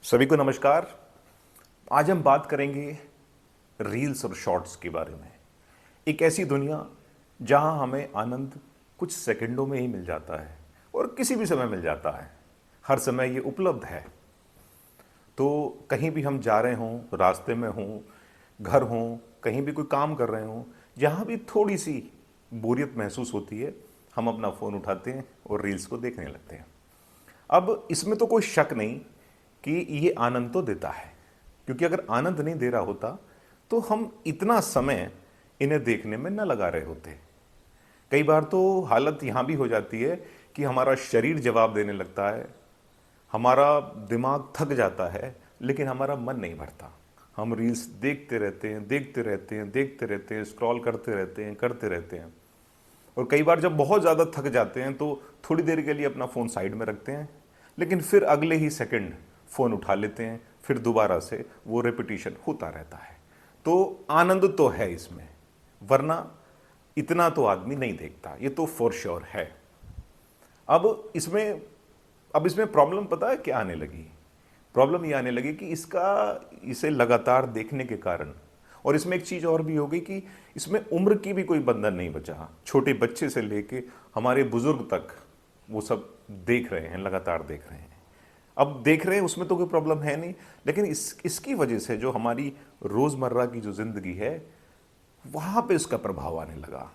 सभी को नमस्कार। आज हम बात करेंगे रील्स और शॉर्ट्स के बारे में। एक ऐसी दुनिया जहां हमें आनंद कुछ सेकंडों में ही मिल जाता है और किसी भी समय मिल जाता है। हर समय ये उपलब्ध है। तो कहीं भी हम जा रहे हों, रास्ते में हों, घर हों, कहीं भी कोई काम कर रहे हों, जहाँ भी थोड़ी सी बोरियत महसूस होती है, हम अपना फ़ोन उठाते हैं और रील्स को देखने लगते हैं। अब इसमें तो कोई शक नहीं कि ये आनंद तो देता है, क्योंकि अगर आनंद नहीं दे रहा होता तो हम इतना समय इन्हें देखने में न लगा रहे होते। कई बार तो हालत यहाँ भी हो जाती है कि हमारा शरीर जवाब देने लगता है, हमारा दिमाग थक जाता है, लेकिन हमारा मन नहीं भरता। हम रील्स देखते रहते हैं, देखते रहते हैं, देखते रहते हैं, स्क्रॉल करते रहते हैं, करते रहते हैं। और कई बार जब बहुत ज़्यादा थक जाते हैं तो थोड़ी देर के लिए अपना फ़ोन साइड में रखते हैं, लेकिन फिर अगले ही सेकंड फ़ोन उठा लेते हैं, फिर दोबारा से वो रिपीटिशन होता रहता है। तो आनंद तो है इसमें, वरना इतना तो आदमी नहीं देखता, ये तो फॉर श्योर है। अब इसमें प्रॉब्लम पता है क्या आने लगी? प्रॉब्लम ये आने लगी कि इसे लगातार देखने के कारण, और इसमें एक चीज़ और भी हो गई कि इसमें उम्र की भी कोई बंधन नहीं बचा। छोटे बच्चे से लेके हमारे बुजुर्ग तक वो सब देख रहे हैं, लगातार देख रहे हैं। अब देख रहे हैं, उसमें तो कोई प्रॉब्लम है नहीं, लेकिन इसकी वजह से जो हमारी रोज़मर्रा की जो ज़िंदगी है, वहाँ पे इसका प्रभाव आने लगा।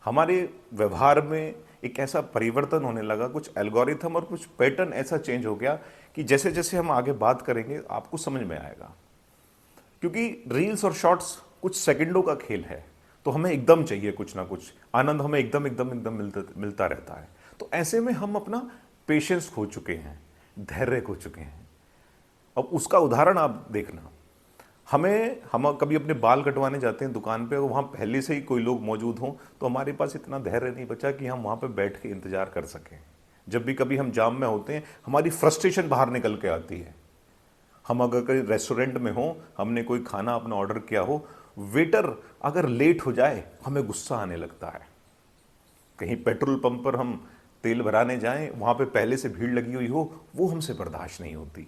हमारे व्यवहार में एक ऐसा परिवर्तन होने लगा, कुछ एल्गोरिथम और कुछ पैटर्न ऐसा चेंज हो गया कि जैसे जैसे हम आगे बात करेंगे आपको समझ में आएगा। क्योंकि रील्स और शॉर्ट्स कुछ सेकंडों का खेल है, तो हमें एकदम चाहिए कुछ ना कुछ आनंद, हमें एकदम एकदम एकदम मिलता रहता है। तो ऐसे में हम अपना पेशेंस खो चुके हैं, धैर्य खो चुके हैं। अब उसका उदाहरण आप देखना, हम कभी अपने बाल कटवाने जाते हैं दुकान पे, और वहाँ पहले से ही कोई लोग मौजूद हों, तो हमारे पास इतना धैर्य नहीं बचा कि हम वहाँ पे बैठ के इंतजार कर सकें। जब भी कभी हम जाम में होते हैं, हमारी फ्रस्ट्रेशन बाहर निकल के आती है। हम अगर कहीं रेस्टोरेंट में हो, हमने कोई खाना अपना ऑर्डर किया हो, वेटर अगर लेट हो जाए हमें गुस्सा आने लगता है। कहीं पेट्रोल पंप पर हम तेल भराने जाएं, वहाँ पे पहले से भीड़ लगी हुई हो, वो हमसे बर्दाश्त नहीं होती।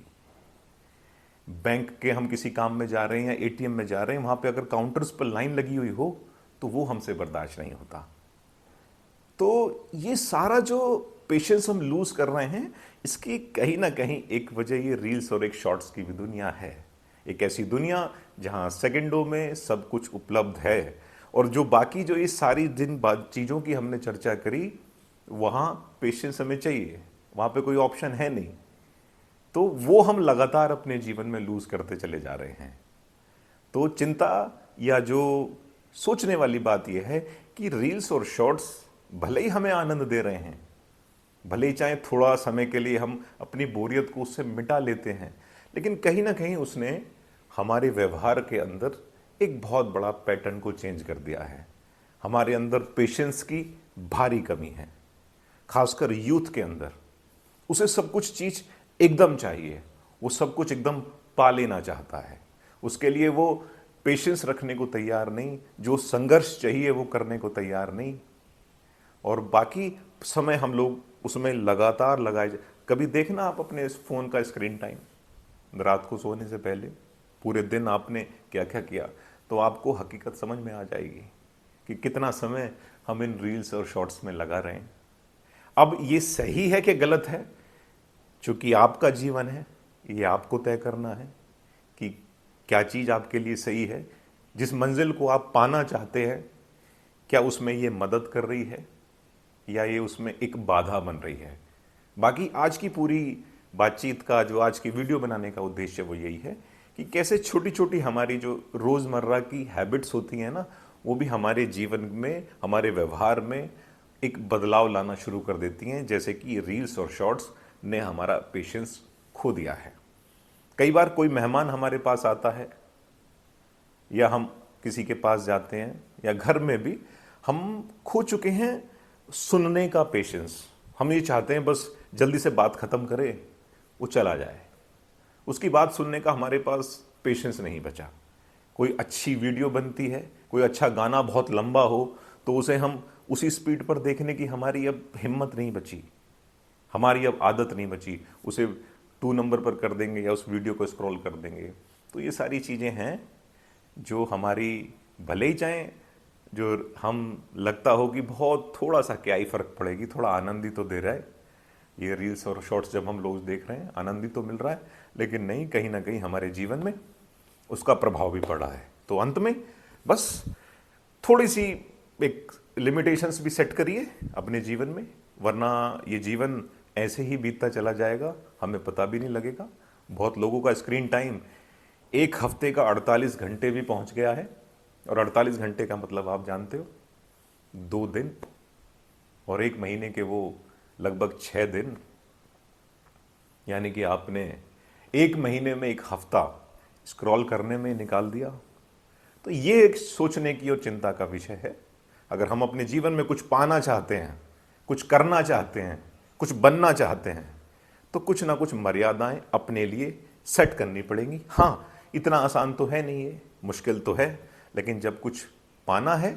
बैंक के हम किसी काम में जा रहे हैं या एटीएम में जा रहे हैं, वहाँ पे अगर काउंटर्स पर लाइन लगी हुई हो तो वो हमसे बर्दाश्त नहीं होता। तो ये सारा जो पेशेंस हम लूज कर रहे हैं, इसकी कहीं ना कहीं एक वजह ये रील्स और एक शॉर्ट्स की भी दुनिया है। एक ऐसी दुनिया जहाँ सेकंडों में सब कुछ उपलब्ध है, और जो बाकी जो ये सारी दिन बाद चीज़ों की हमने चर्चा करी, वहाँ पेशेंस हमें चाहिए, वहाँ पे कोई ऑप्शन है नहीं। तो वो हम लगातार अपने जीवन में लूज करते चले जा रहे हैं। तो चिंता या जो सोचने वाली बात यह है कि रील्स और शॉर्ट्स भले ही हमें आनंद दे रहे हैं, भले ही चाहे थोड़ा समय के लिए हम अपनी बोरियत को उससे मिटा लेते हैं, लेकिन कहीं ना कहीं उसने हमारे व्यवहार के अंदर एक बहुत बड़ा पैटर्न को चेंज कर दिया है। हमारे अंदर पेशेंस की भारी कमी है, खासकर यूथ के अंदर। उसे सब कुछ चीज़ एकदम चाहिए, वो सब कुछ एकदम पा लेना चाहता है। उसके लिए वो पेशेंस रखने को तैयार नहीं, जो संघर्ष चाहिए वो करने को तैयार नहीं, और बाकी समय हम लोग उसमें लगातार लगाए। कभी देखना आप अपने इस फ़ोन का स्क्रीन टाइम, रात को सोने से पहले पूरे दिन आपने क्या क्या किया, तो आपको हकीकत समझ में आ जाएगी कि कितना समय हम इन रील्स और शॉर्ट्स में लगा रहे हैं। अब ये सही है कि गलत है, चूंकि आपका जीवन है, ये आपको तय करना है कि क्या चीज़ आपके लिए सही है। जिस मंजिल को आप पाना चाहते हैं, क्या उसमें ये मदद कर रही है या ये उसमें एक बाधा बन रही है। बाकी आज की पूरी बातचीत का, जो आज की वीडियो बनाने का उद्देश्य वो यही है कि कैसे छोटी छोटी हमारी जो रोज़मर्रा की हैबिट्स होती हैं ना, वो भी हमारे जीवन में, हमारे व्यवहार में एक बदलाव लाना शुरू कर देती हैं। जैसे कि रील्स और शॉर्ट्स ने हमारा पेशेंस खो दिया है। कई बार कोई मेहमान हमारे पास आता है, या हम किसी के पास जाते हैं, या घर में भी हम खो चुके हैं सुनने का पेशेंस। हम ये चाहते हैं बस जल्दी से बात खत्म करे, वो चला जाए। उसकी बात सुनने का हमारे पास पेशेंस नहीं बचा। कोई अच्छी वीडियो बनती है, कोई अच्छा गाना बहुत लंबा हो, तो उसे हम उसी स्पीड पर देखने की हमारी अब हिम्मत नहीं बची, हमारी अब आदत नहीं बची। उसे 2 नंबर पर कर देंगे या उस वीडियो को स्क्रॉल कर देंगे। तो ये सारी चीज़ें हैं जो हमारी, भले ही चाहें जो हम लगता हो कि बहुत थोड़ा सा क्या ही फ़र्क पड़ेगी, थोड़ा आनंद ही तो दे रहा है ये रील्स और शॉर्ट्स, जब हम लोग देख रहे हैं आनंद ही तो मिल रहा है, लेकिन नहीं, कहीं ना कहीं हमारे जीवन में उसका प्रभाव भी पड़ा है। तो अंत में बस थोड़ी सी एक लिमिटेशंस भी सेट करिए अपने जीवन में, वरना ये जीवन ऐसे ही बीतता चला जाएगा, हमें पता भी नहीं लगेगा। बहुत लोगों का स्क्रीन टाइम एक हफ्ते का 48 घंटे भी पहुंच गया है, और 48 घंटे का मतलब आप जानते हो, 2 दिन, और 1 महीने के वो लगभग 6 दिन, यानी कि आपने 1 महीने में 1 हफ्ता स्क्रॉल करने में निकाल दिया। तो ये एक सोचने की और चिंता का विषय है। अगर हम अपने जीवन में कुछ पाना चाहते हैं, कुछ करना चाहते हैं, कुछ बनना चाहते हैं, तो कुछ ना कुछ मर्यादाएं अपने लिए सेट करनी पड़ेंगी। हाँ, इतना आसान तो है नहीं, है मुश्किल तो है, लेकिन जब कुछ पाना है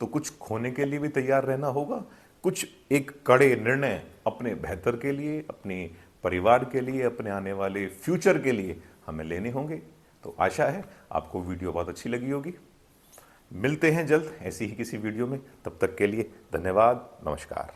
तो कुछ खोने के लिए भी तैयार रहना होगा। कुछ एक कड़े निर्णय अपने बेहतर के लिए, अपने परिवार के लिए, अपने आने वाले फ्यूचर के लिए हमें लेने होंगे। तो आशा है आपको वीडियो बहुत अच्छी लगी होगी। मिलते हैं जल्द ऐसी ही किसी वीडियो में, तब तक के लिए धन्यवाद, नमस्कार।